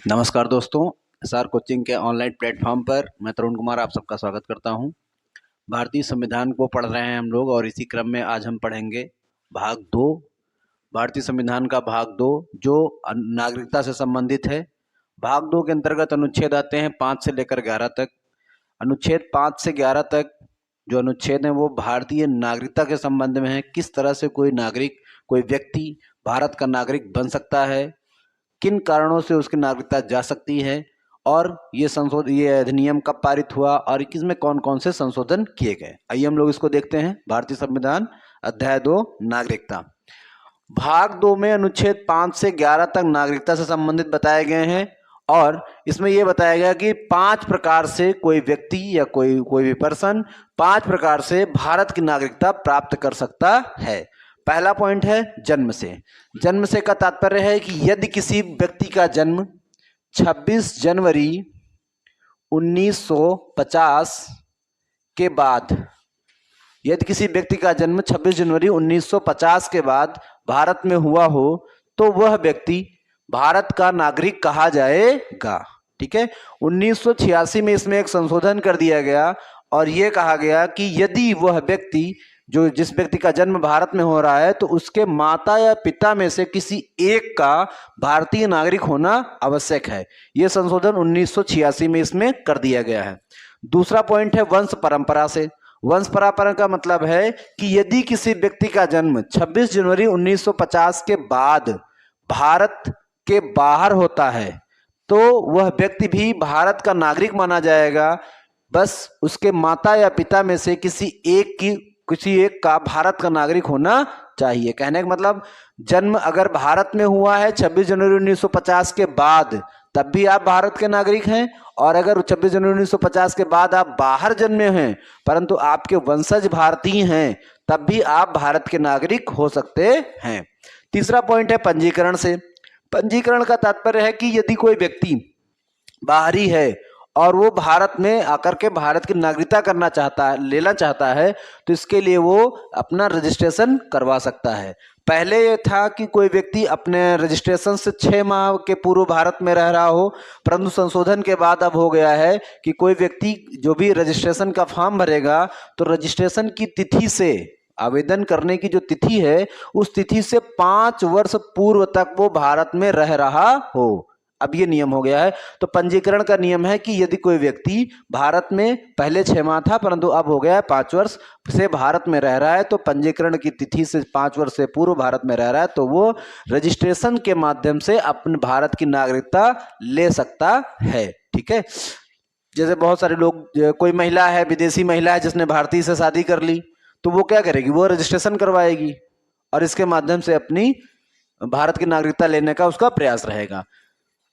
नमस्कार दोस्तों, SR coaching के ऑनलाइन प्लेटफॉर्म पर मैं तरुण कुमार आप सबका स्वागत करता हूं। भारतीय संविधान को पढ़ रहे हैं हम लोग और इसी क्रम में आज हम पढ़ेंगे भाग 2। भारतीय संविधान का भाग 2 जो नागरिकता से संबंधित है। भाग 2 के अंतर्गत अनुच्छेद आते हैं 5 से लेकर 11 तक। अनुच्छेद 5 से 11 तक जो अनुच्छेद हैं वो भारतीय नागरिकता के संबंध में है। किस तरह से कोई नागरिक, कोई व्यक्ति भारत का नागरिक बन सकता है, किन कारणों से उसकी नागरिकता जा सकती है और ये अधिनियम कब पारित हुआ और इसमें कौन कौन से संशोधन किए गए। आइए हम लोग इसको देखते हैं। भारतीय संविधान अध्याय 2 नागरिकता। भाग 2 में अनुच्छेद 5 से 11 तक नागरिकता से संबंधित बताए गए हैं और इसमें यह बताया गया कि 5 प्रकार से कोई व्यक्ति या कोई भी पर्सन 5 प्रकार से भारत की नागरिकता प्राप्त कर सकता है। पहला पॉइंट है जन्म से। जन्म से का तात्पर्य है कि यदि किसी व्यक्ति का जन्म 26 जनवरी 1950 के बाद, यदि किसी व्यक्ति का जन्म 26 जनवरी 1950 के बाद भारत में हुआ हो तो वह व्यक्ति भारत का नागरिक कहा जाएगा। ठीक है। 1986 में इसमें एक संशोधन कर दिया गया और यह कहा गया कि यदि वह व्यक्ति जिस व्यक्ति का जन्म भारत में हो रहा है तो उसके माता या पिता में से किसी एक का भारतीय नागरिक होना आवश्यक है। यह संशोधन 1986 में इसमें कर दिया गया है। दूसरा पॉइंट है वंश परंपरा से। वंश परंपरा का मतलब है कि यदि किसी व्यक्ति का जन्म 26 जनवरी 1950 के बाद भारत के बाहर होता है तो वह व्यक्ति भी भारत का नागरिक माना जाएगा। बस उसके माता या पिता में से किसी एक का भारत का नागरिक होना चाहिए। कहने का मतलब जन्म अगर भारत में हुआ है 26 जनवरी 1950 के बाद तब भी आप भारत के नागरिक हैं, और अगर 26 जनवरी 1950 के बाद आप बाहर जन्मे हैं परंतु आपके वंशज भारतीय हैं तब भी आप भारत के नागरिक हो सकते हैं। तीसरा पॉइंट है पंजीकरण से। पंजीकरण का तात्पर्य है कि यदि कोई व्यक्ति बाहरी है और वो भारत में आकर के भारत की नागरिकता लेना चाहता है तो इसके लिए वो अपना रजिस्ट्रेशन करवा सकता है। पहले ये था कि कोई व्यक्ति अपने रजिस्ट्रेशन से 6 माह के पूर्व भारत में रह रहा हो, परंतु संशोधन के बाद अब हो गया है कि कोई व्यक्ति जो भी रजिस्ट्रेशन का फॉर्म भरेगा तो रजिस्ट्रेशन की तिथि से, आवेदन करने की जो तिथि है उस तिथि से 5 वर्ष पूर्व तक वो भारत में रह रहा हो। अब ये नियम हो गया है। तो पंजीकरण का नियम है कि यदि कोई व्यक्ति भारत में पहले 6 माह था परंतु अब हो गया है 5 वर्ष से भारत में रह रहा है, तो पंजीकरण की तिथि से 5 वर्ष से पूर्व भारत में रह रहा है तो वो रजिस्ट्रेशन के माध्यम से अपने भारत की नागरिकता ले सकता है। ठीक है। जैसे बहुत सारे लोग, कोई महिला है, विदेशी महिला है जिसने भारतीय से शादी कर ली तो वो क्या करेगी, वो रजिस्ट्रेशन करवाएगी और इसके माध्यम से अपनी भारत की नागरिकता लेने का उसका प्रयास रहेगा।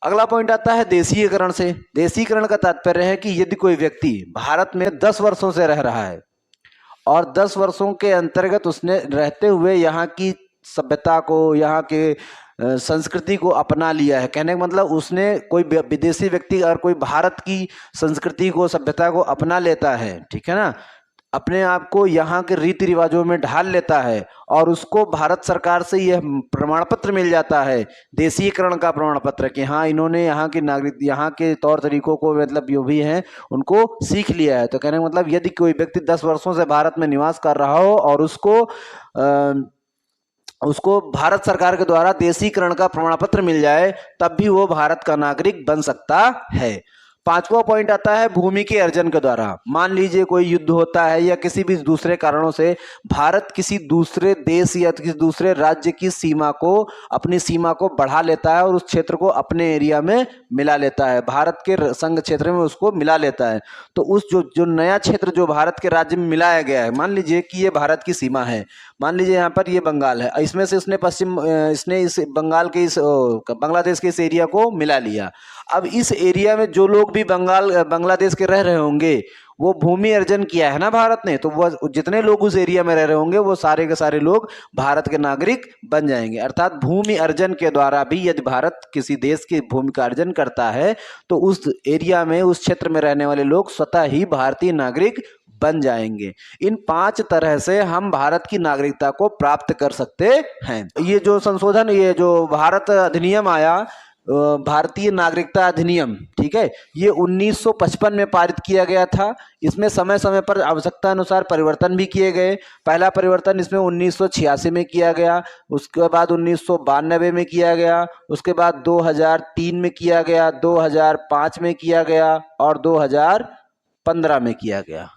अगला पॉइंट आता है देशीयकरण से। देशीयकरण का तात्पर्य है कि यदि कोई व्यक्ति भारत में 10 वर्षों से रह रहा है और 10 वर्षों के अंतर्गत उसने रहते हुए यहाँ की सभ्यता को, यहाँ के संस्कृति को अपना लिया है। कहने का मतलब उसने, कोई विदेशी व्यक्ति अगर कोई भारत की संस्कृति को, सभ्यता को अपना लेता है, ठीक है ना, अपने आप को यहाँ के रीति रिवाजों में ढाल लेता है और उसको भारत सरकार से यह प्रमाण पत्र मिल जाता है, देशीयकरण का प्रमाण पत्र, कि हाँ इन्होंने यहाँ के तौर तरीकों को, मतलब जो भी हैं उनको सीख लिया है। तो कहने का मतलब यदि कोई व्यक्ति 10 वर्षों से भारत में निवास कर रहा हो और उसको भारत सरकार के द्वारा देशीकरण का प्रमाण पत्र मिल जाए तब भी वो भारत का नागरिक बन सकता है। 5वां पॉइंट आता है भूमि के अर्जन के द्वारा। मान लीजिए कोई युद्ध होता है या किसी भी दूसरे कारणों से भारत किसी दूसरे देश या किसी दूसरे राज्य की अपनी सीमा को बढ़ा लेता है और उस क्षेत्र को अपने एरिया में मिला लेता है, भारत के संघ क्षेत्र में उसको मिला लेता है। तो उस जो नया क्षेत्र जो भारत के राज्य में मिलाया गया है, मान लीजिए कि ये भारत की सीमा है, मान लीजिए यहाँ पर ये बंगाल है, इसमें से इसने इस बंगाल के बांग्लादेश के इस एरिया को मिला लिया। अब इस एरिया में जो लोग भी बांग्लादेश के रह रहे होंगे वो भूमि अर्जन किया है ना भारत ने, तो वो जितने लोग उस एरिया में रह रहे होंगे वो सारे के सारे लोग भारत के नागरिक बन जाएंगे। अर्थात भूमि अर्जन के द्वारा भी यदि भारत किसी देश की भूमि का अर्जन करता है तो उस एरिया में, उस क्षेत्र में रहने वाले लोग स्वतः ही भारतीय नागरिक बन जाएंगे। इन 5 तरह से हम भारत की नागरिकता को प्राप्त कर सकते हैं। ये जो संशोधन, ये जो भारत अधिनियम आया भारतीय नागरिकता अधिनियम, ठीक है, ये 1955 में पारित किया गया था। इसमें समय समय पर आवश्यकता अनुसार परिवर्तन भी किए गए। पहला परिवर्तन इसमें 1986 में किया गया, उसके बाद 1992 में किया गया, उसके बाद 2003 में किया गया, 2005 में किया गया और 2015 में किया गया।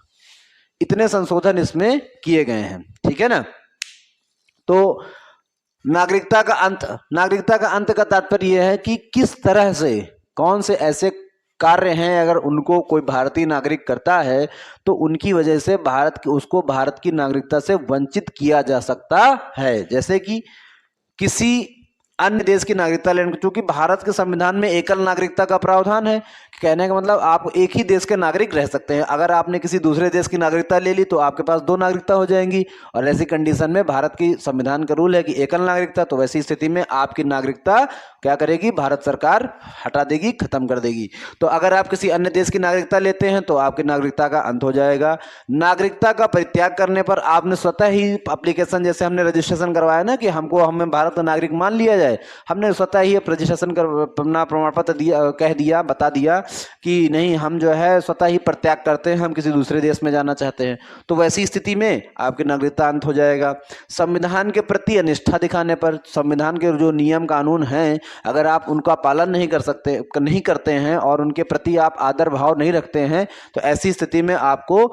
इतने संशोधन इसमें किए गए हैं, ठीक है ना। तो नागरिकता का अंत का तात्पर्य यह है कि किस तरह से, कौन से ऐसे कार्य हैं अगर उनको कोई भारतीय नागरिक करता है तो उनकी वजह से उसको भारत की नागरिकता से वंचित किया जा सकता है। जैसे कि किसी अन्य देश की नागरिकता लेने, क्योंकि भारत के संविधान में एकल नागरिकता का प्रावधान है। कहने का मतलब आप एक ही देश के नागरिक रह सकते हैं। अगर आपने किसी दूसरे देश की नागरिकता ले ली तो आपके पास दो नागरिकता हो जाएंगी, और ऐसी कंडीशन में भारत की संविधान का रूल है कि एकल नागरिकता, तो वैसी स्थिति में आपकी नागरिकता क्या करेगी, भारत सरकार हटा देगी, खत्म कर देगी। तो अगर आप किसी अन्य देश की नागरिकता लेते हैं तो आपकी नागरिकता का अंत हो जाएगा। नागरिकता का परित्याग करने पर आपने स्वतः ही एप्लीकेशन, जैसे हमने रजिस्ट्रेशन करवाया ना कि हमें भारत का नागरिक मान लिया जाए, हमने स्वतः ही रजिस्ट्रेशन कर अपना प्रमाण पत्र दिया, बता दिया कि नहीं, हम जो है स्वतः ही परित्याग करते हैं, हम किसी दूसरे देश में जाना चाहते हैं, तो वैसी स्थिति में आपकी नागरिकता अंत हो जाएगा। संविधान के प्रति अनिष्ठा दिखाने पर, संविधान के जो नियम कानून हैं अगर आप उनका पालन नहीं करते हैं और उनके प्रति आप आदर भाव नहीं रखते हैं, तो ऐसी स्थिति में आपको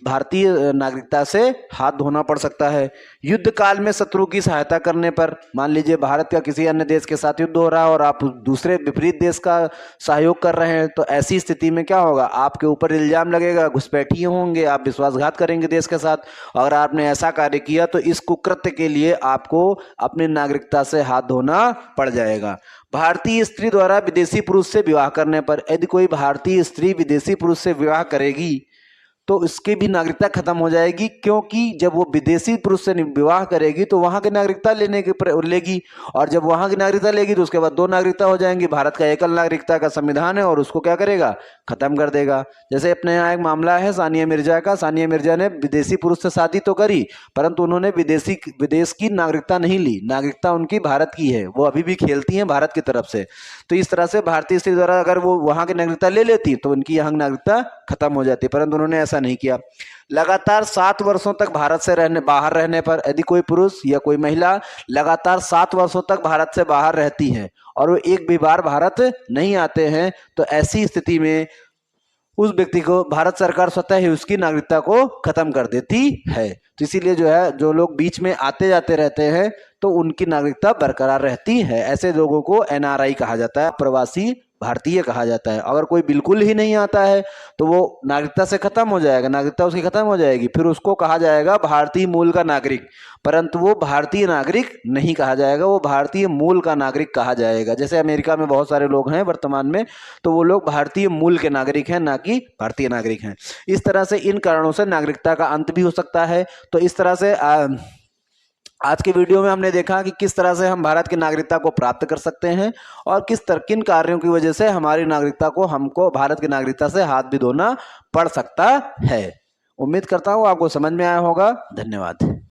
भारतीय नागरिकता से हाथ धोना पड़ सकता है। युद्ध काल में शत्रु की सहायता करने पर, मान लीजिए भारत का किसी अन्य देश के साथ युद्ध हो रहा है और आप दूसरे विपरीत देश का सहयोग कर रहे हैं, तो ऐसी स्थिति में क्या होगा, आपके ऊपर इल्जाम लगेगा, घुसपैठिए होंगे, आप विश्वासघात करेंगे देश के साथ। अगर आपने ऐसा कार्य किया तो इस कुकृत्य के लिए आपको अपनी नागरिकता से हाथ धोना पड़ जाएगा। भारतीय स्त्री द्वारा विदेशी पुरुष से विवाह करने पर, यदि कोई भारतीय स्त्री विदेशी पुरुष से विवाह करेगी तो उसकी भी नागरिकता खत्म हो जाएगी, क्योंकि जब वो विदेशी पुरुष से विवाह करेगी तो वहां की नागरिकता लेगी, और जब वहां की नागरिकता लेगी तो उसके बाद दो नागरिकता हो जाएंगी। भारत का एकल नागरिकता का संविधान है और उसको क्या करेगा, खत्म कर देगा। जैसे अपने यहाँ एक मामला है सानिया मिर्जा का। सानिया मिर्जा ने विदेशी पुरुष से शादी तो करी, परंतु उन्होंने विदेश की नागरिकता नहीं ली, नागरिकता उनकी भारत की है, वो अभी भी खेलती हैं भारत की तरफ से। तो इस तरह से भारतीय स्त्री द्वारा अगर वो वहां की नागरिकता ले लेती तो उनकी यहाँ नागरिकता खत्म हो जाती, परंतु उन्होंने ऐसा नहीं किया। लगातार 7 वर्षों तक भारत से बाहर रहने पर, यदि कोई पुरुष या कोई महिला लगातार 7 वर्षों तक भारत से बाहर रहती है और वो एक भी बार भारत नहीं आते हैं, तो ऐसी स्थिति में उस व्यक्ति को भारत सरकार स्वतः ही उसकी नागरिकता को खत्म कर देती है। तो इसीलिए जो है, जो लोग बीच में आते जाते रहते हैं तो उनकी नागरिकता बरकरार रहती है। ऐसे लोगों को NRI कहा जाता है, प्रवासी भारतीय कहा जाता है। अगर कोई बिल्कुल ही नहीं आता है तो वो नागरिकता से खत्म हो जाएगा, नागरिकता उसकी खत्म हो जाएगी, फिर उसको कहा जाएगा भारतीय मूल का नागरिक, परंतु वो भारतीय नागरिक नहीं कहा जाएगा, वो भारतीय मूल का नागरिक कहा जाएगा। जैसे अमेरिका में बहुत सारे लोग हैं वर्तमान में, तो वो लोग भारतीय मूल के नागरिक हैं, ना कि भारतीय नागरिक हैं। इस तरह से इन कारणों से नागरिकता का अंत भी हो सकता है। तो इस तरह से आज के वीडियो में हमने देखा कि किस तरह से हम भारत की नागरिकता को प्राप्त कर सकते हैं और किन कार्यों की वजह से हमारी नागरिकता को, हमको भारत की नागरिकता से हाथ भी धोना पड़ सकता है। उम्मीद करता हूँ आपको समझ में आया होगा। धन्यवाद।